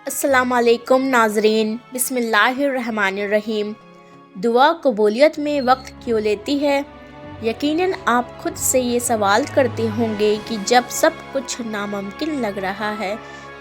السلام علیکم ناظرین، بسم اللہ الرحمن الرحیم۔ دعا قبولیت میں وقت کیوں لیتی ہے؟ یقیناً آپ خود سے یہ سوال کرتے ہوں گے کہ جب سب کچھ ناممکن لگ رہا ہے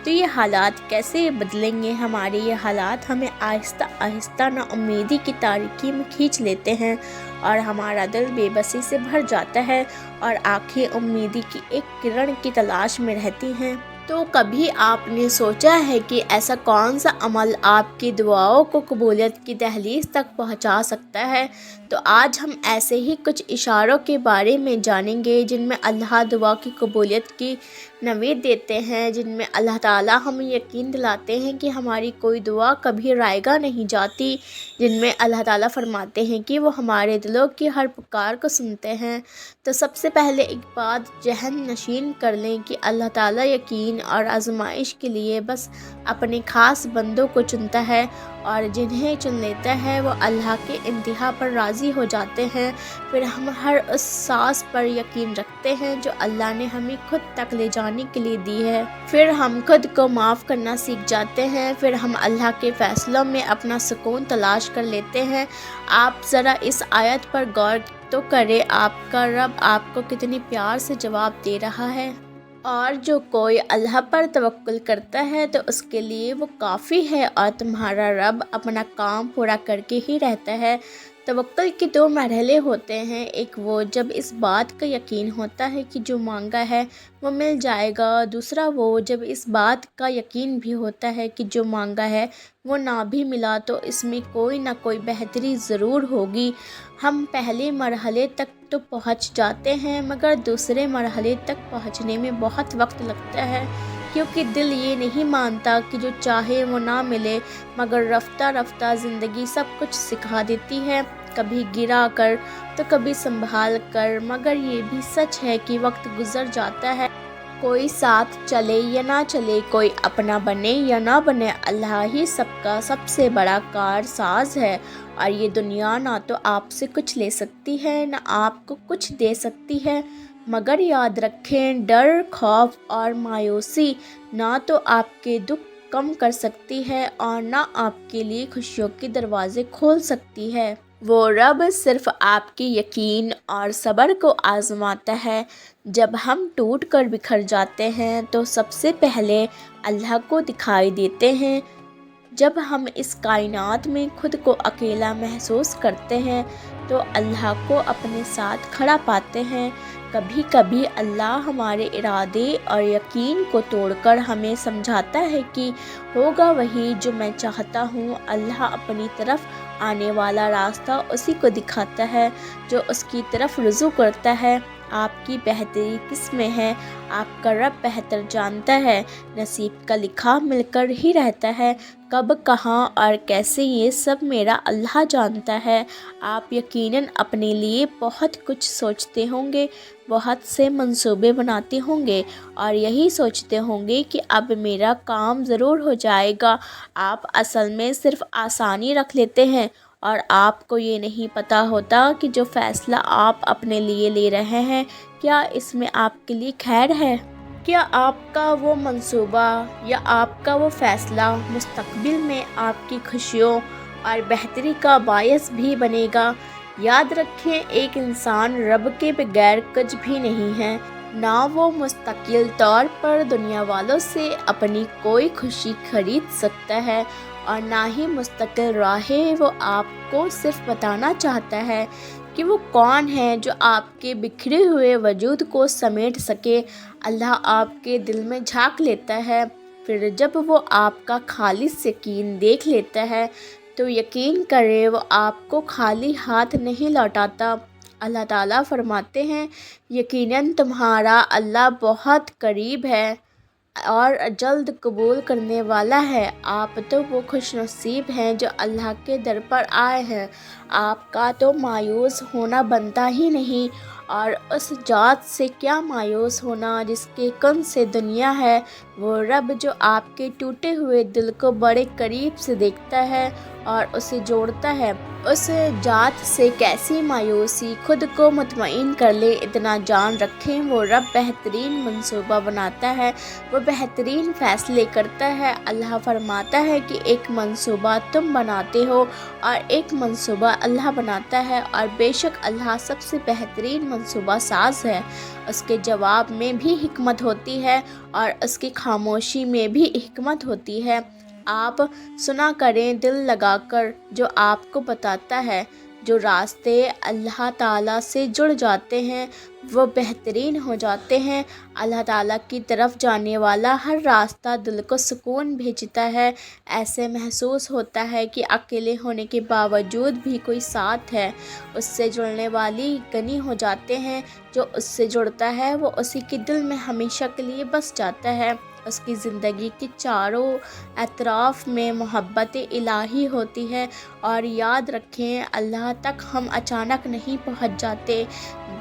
تو یہ حالات کیسے بدلیں گے؟ ہمارے یہ حالات ہمیں آہستہ آہستہ نا امیدی کی تاریکی میں کھینچ لیتے ہیں اور ہمارا دل بے بسی سے بھر جاتا ہے اور آنکھیں امیدی کی ایک کرن کی تلاش میں رہتی ہیں۔ تو کبھی آپ نے سوچا ہے کہ ایسا کون سا عمل آپ کی دعاؤں کو قبولیت کی دہلیز تک پہنچا سکتا ہے؟ تو آج ہم ایسے ہی کچھ اشاروں کے بارے میں جانیں گے جن میں اللہ دعا کی قبولیت کی نوید دیتے ہیں، جن میں اللہ تعالیٰ ہمیں یقین دلاتے ہیں کہ ہماری کوئی دعا کبھی رائگاں نہیں جاتی، جن میں اللہ تعالیٰ فرماتے ہیں کہ وہ ہمارے دلوں کی ہر پکار کو سنتے ہیں۔ تو سب سے پہلے ایک بات ذہن نشین کر لیں کہ اللہ تعالیٰ یقین اور آزمائش کے لیے بس اپنے خاص بندوں کو چنتا ہے، اور جنہیں چن لیتا ہے وہ اللہ کے انتہا پر راضی ہو جاتے ہیں۔ پھر ہم ہر اس سانس پر یقین رکھتے ہیں جو اللہ نے ہمیں خود تک لے جانے کے لیے دی ہے۔ پھر ہم خود کو معاف کرنا سیکھ جاتے ہیں، پھر ہم اللہ کے فیصلوں میں اپنا سکون تلاش کر لیتے ہیں۔ آپ ذرا اس آیت پر غور تو کرے، آپ کا رب آپ کو کتنی پیار سے جواب دے رہا ہے۔ اور جو کوئی اللہ پر توکل کرتا ہے تو اس کے لیے وہ کافی ہے، اور تمہارا رب اپنا کام پورا کر کے ہی رہتا ہے۔ توکل کے دو مرحلے ہوتے ہیں، ایک وہ جب اس بات کا یقین ہوتا ہے کہ جو مانگا ہے وہ مل جائے گا، دوسرا وہ جب اس بات کا یقین بھی ہوتا ہے کہ جو مانگا ہے وہ نہ بھی ملا تو اس میں کوئی نہ کوئی بہتری ضرور ہوگی۔ ہم پہلے مرحلے تک تو پہنچ جاتے ہیں مگر دوسرے مرحلے تک پہنچنے میں بہت وقت لگتا ہے، کیونکہ دل یہ نہیں مانتا کہ جو چاہے وہ نہ ملے، مگر رفتہ رفتہ زندگی سب کچھ سکھا دیتی ہے، کبھی گرا کر تو کبھی سنبھال کر۔ مگر یہ بھی سچ ہے کہ وقت گزر جاتا ہے، کوئی ساتھ چلے یا نہ چلے، کوئی اپنا بنے یا نہ بنے، اللہ ہی سب کا سب سے بڑا کار ساز ہے، اور یہ دنیا نہ تو آپ سے کچھ لے سکتی ہے نہ آپ کو کچھ دے سکتی ہے۔ مگر یاد رکھیں، ڈر، خوف اور مایوسی نہ تو آپ کے دکھ کم کر سکتی ہے اور نہ آپ کے لیے خوشیوں کے دروازے کھول سکتی ہے۔ وہ رب صرف آپ کے یقین اور صبر کو آزماتا ہے۔ جب ہم ٹوٹ کر بکھر جاتے ہیں تو سب سے پہلے اللہ کو دکھائی دیتے ہیں۔ جب ہم اس کائنات میں خود کو اکیلا محسوس کرتے ہیں تو اللہ کو اپنے ساتھ کھڑا پاتے ہیں۔ کبھی کبھی اللہ ہمارے ارادے اور یقین کو توڑ کر ہمیں سمجھاتا ہے کہ ہوگا وہی جو میں چاہتا ہوں۔ اللہ اپنی طرف آنے والا راستہ اسی کو دکھاتا ہے جو اس کی طرف رجوع کرتا ہے۔ آپ کی بہتری کس میں ہے، آپ کا رب بہتر جانتا ہے۔ نصیب کا لکھا مل کر ہی رہتا ہے، کب، کہاں اور کیسے یہ سب میرا اللہ جانتا ہے۔ آپ یقیناً اپنے لیے بہت کچھ سوچتے ہوں گے، بہت سے منصوبے بناتے ہوں گے اور یہی سوچتے ہوں گے کہ اب میرا کام ضرور ہو جائے گا۔ آپ اصل میں صرف آسانی رکھ لیتے ہیں اور آپ کو یہ نہیں پتہ ہوتا کہ جو فیصلہ آپ اپنے لیے لے رہے ہیں کیا اس میں آپ کے لیے خیر ہے؟ کیا آپ کا وہ منصوبہ یا آپ کا وہ فیصلہ مستقبل میں آپ کی خوشیوں اور بہتری کا باعث بھی بنے گا؟ یاد رکھیں، ایک انسان رب کے بغیر کچھ بھی نہیں ہے، نہ وہ مستقل طور پر دنیا والوں سے اپنی کوئی خوشی خرید سکتا ہے اور نہ ہی مستقل راہیں۔ وہ آپ کو صرف بتانا چاہتا ہے کہ وہ کون ہے جو آپ کے بکھرے ہوئے وجود کو سمیٹ سکے۔ اللہ آپ کے دل میں جھانک لیتا ہے، پھر جب وہ آپ کا خالص یقین دیکھ لیتا ہے تو یقین کرے وہ آپ کو خالی ہاتھ نہیں لوٹاتا۔ اللہ تعالیٰ فرماتے ہیں، یقیناً تمہارا اللہ بہت قریب ہے اور جلد قبول کرنے والا ہے۔ آپ تو وہ خوش نصیب ہیں جو اللہ کے در پر آئے ہیں۔ آپ کا تو مایوس ہونا بنتا ہی نہیں، اور اس ذات سے کیا مایوس ہونا جس کے کن سے دنیا ہے، وہ رب جو آپ کے ٹوٹے ہوئے دل کو بڑے قریب سے دیکھتا ہے اور اسے جوڑتا ہے، اس ذات سے کیسی مایوسی۔ خود کو مطمئن کر لیں، اتنا جان رکھیں وہ رب بہترین منصوبہ بناتا ہے، وہ بہترین فیصلے کرتا ہے۔ اللہ فرماتا ہے کہ ایک منصوبہ تم بناتے ہو اور ایک منصوبہ اللہ بناتا ہے، اور بے شک اللہ سب سے بہترین منصوبہ ساز ہے۔ اس کے جواب میں بھی حکمت ہوتی ہے اور اس کی خاموشی میں بھی حکمت ہوتی ہے۔ آپ سنا کریں دل لگا کر، جو آپ کو بتاتا ہے۔ جو راستے اللہ تعالیٰ سے جڑ جاتے ہیں وہ بہترین ہو جاتے ہیں۔ اللہ تعالیٰ کی طرف جانے والا ہر راستہ دل کو سکون بھیجتا ہے۔ ایسے محسوس ہوتا ہے کہ اکیلے ہونے کے باوجود بھی کوئی ساتھ ہے۔ اس سے جڑنے والی غنی ہو جاتے ہیں، جو اس سے جڑتا ہے وہ اسی کے دل میں ہمیشہ کے لیے بس جاتا ہے۔ اس کی زندگی کے چاروں اطراف میں محبت الہی ہوتی ہے۔ اور یاد رکھیں، اللہ تک ہم اچانک نہیں پہنچ جاتے،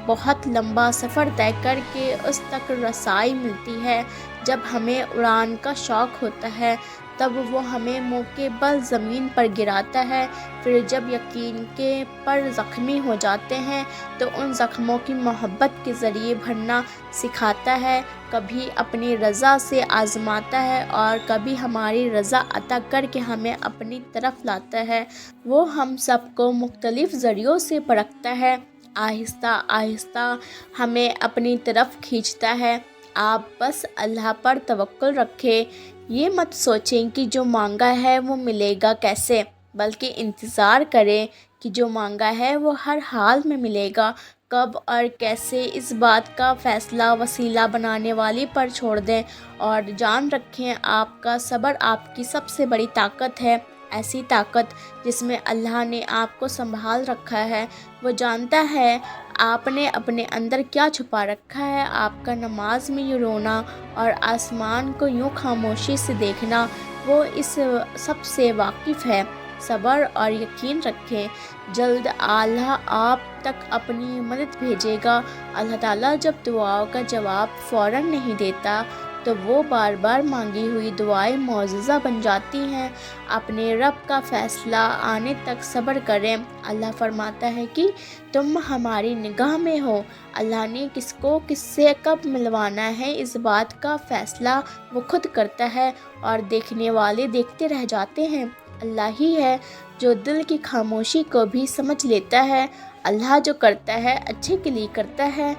بہت لمبا سفر طے کر کے اس تک رسائی ملتی ہے۔ جب ہمیں اڑان کا شوق ہوتا ہے تب وہ ہمیں منہ کے بل زمین پر گراتا ہے، پھر جب یقین کے پر زخمی ہو جاتے ہیں تو ان زخموں کی محبت کے ذریعے بھرنا سکھاتا ہے، کبھی اپنی رضا سے آزماتا ہے اور کبھی ہماری رضا عطا کر کے ہمیں اپنی طرف لاتا ہے۔ وہ ہم سب کو مختلف ذریعوں سے پرکھتا ہے، آہستہ آہستہ ہمیں اپنی طرف کھینچتا ہے۔ آپ بس اللہ پر توکل رکھیں، یہ مت سوچیں کہ جو مانگا ہے وہ ملے گا کیسے، بلکہ انتظار کریں کہ جو مانگا ہے وہ ہر حال میں ملے گا۔ کب اور کیسے، اس بات کا فیصلہ وسیلہ بنانے والی پر چھوڑ دیں، اور جان رکھیں آپ کا صبر آپ کی سب سے بڑی طاقت ہے، ایسی طاقت جس میں اللہ نے آپ کو سنبھال رکھا ہے۔ وہ جانتا ہے آپ نے اپنے اندر کیا چھپا رکھا ہے۔ آپ کا نماز میں یوں رونا اور آسمان کو یوں خاموشی سے دیکھنا، وہ اس سب سے واقف ہے۔ صبر اور یقین رکھیں، جلد اللہ آپ تک اپنی مدد بھیجے گا۔ اللہ تعالیٰ جب دعاؤں کا جواب فوراً نہیں دیتا تو وہ بار بار مانگی ہوئی دعائیں معجزہ بن جاتی ہیں۔ اپنے رب کا فیصلہ آنے تک صبر کریں۔ اللہ فرماتا ہے کہ تم ہماری نگاہ میں ہو، اللہ نے کس کو کس سے کب ملوانا ہے اس بات کا فیصلہ وہ خود کرتا ہے، اور دیکھنے والے دیکھتے رہ جاتے ہیں۔ اللہ ہی ہے جو دل کی خاموشی کو بھی سمجھ لیتا ہے۔ اللہ جو کرتا ہے اچھے کے لیے کرتا ہے،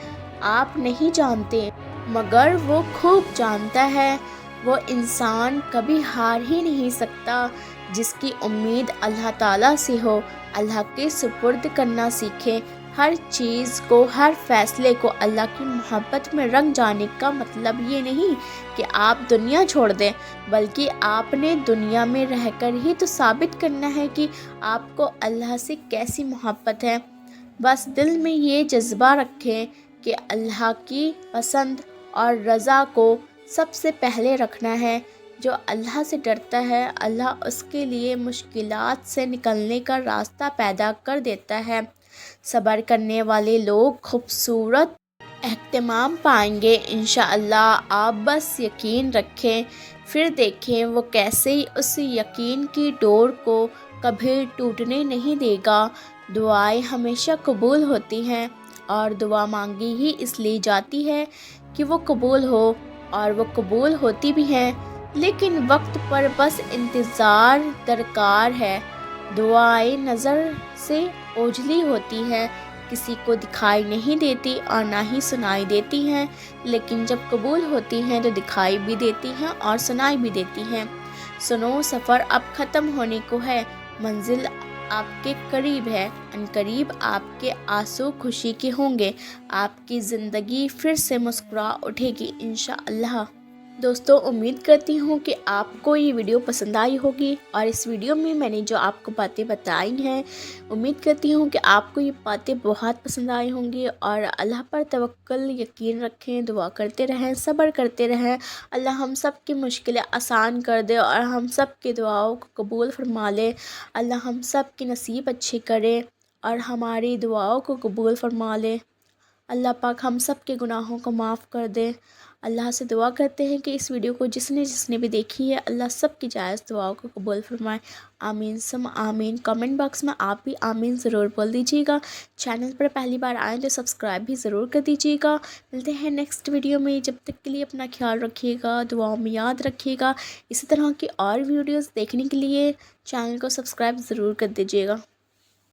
آپ نہیں جانتے مگر وہ خوب جانتا ہے۔ وہ انسان کبھی ہار ہی نہیں سکتا جس کی امید اللہ تعالیٰ سے ہو۔ اللہ کے سپرد کرنا سیکھیں، ہر چیز کو، ہر فیصلے کو اللہ کی محبت میں رنگ جانے کا مطلب یہ نہیں کہ آپ دنیا چھوڑ دیں، بلکہ آپ نے دنیا میں رہ کر ہی تو ثابت کرنا ہے کہ آپ کو اللہ سے کیسی محبت ہے۔ بس دل میں یہ جذبہ رکھیں کہ اللہ کی پسند اور رضا کو سب سے پہلے رکھنا ہے۔ جو اللہ سے ڈرتا ہے، اللہ اس کے لیے مشکلات سے نکلنے کا راستہ پیدا کر دیتا ہے۔ صبر کرنے والے لوگ خوبصورت اہتمام پائیں گے انشاءاللہ۔ آپ بس یقین رکھیں، پھر دیکھیں وہ کیسے اس یقین کی ڈور کو کبھی ٹوٹنے نہیں دے گا۔ دعائیں ہمیشہ قبول ہوتی ہیں، اور دعا مانگی ہی اس لیے جاتی ہے کہ وہ قبول ہو، اور وہ قبول ہوتی بھی ہیں، لیکن وقت پر بس انتظار درکار ہے۔ دعائیں نظر سے اوجھلی ہوتی ہیں، کسی کو دکھائی نہیں دیتی اور نہ ہی سنائی دیتی ہیں، لیکن جب قبول ہوتی ہیں تو دکھائی بھی دیتی ہیں اور سنائی بھی دیتی ہیں۔ سنو، سفر اب ختم ہونے کو ہے، منزل آپ کے قریب ہے، عنقریب آپ کے آنسو خوشی کے ہوں گے، آپ کی زندگی پھر سے مسکرا اٹھے گی انشاءاللہ۔ دوستو، امید کرتی ہوں کہ آپ کو یہ ویڈیو پسند آئی ہوگی، اور اس ویڈیو میں نے جو آپ کو باتیں بتائی ہیں، امید کرتی ہوں کہ آپ کو یہ باتیں بہت پسند آئی ہوں گی۔ اور اللہ پر توکل، یقین رکھیں، دعا کرتے رہیں، صبر کرتے رہیں، اللہ ہم سب کی مشکلیں آسان کر دے اور ہم سب کی دعاؤں کو قبول فرما لے۔ اللہ ہم سب کی نصیب اچھے کرے اور ہماری دعاؤں کو قبول فرما لے۔ اللہ پاک ہم سب کے گناہوں کو معاف کر دے۔ اللہ سے دعا کرتے ہیں کہ اس ویڈیو کو جس نے بھی دیکھی ہے، اللہ سب کی جائز دعاؤں کو قبول فرمائے۔ آمین ثم آمین۔ کمنٹ باکس میں آپ بھی آمین ضرور بول دیجیے گا۔ چینل پر پہلی بار آئیں تو سبسکرائب بھی ضرور کر دیجیے گا۔ ملتے ہیں نیکسٹ ویڈیو میں، جب تک کے لیے اپنا خیال رکھیے گا، دعاؤں میں یاد رکھیے گا۔ اسی طرح کی اور ویڈیوز دیکھنے کے لیے چینل کو سبسکرائب ضرور کر دیجیے گا۔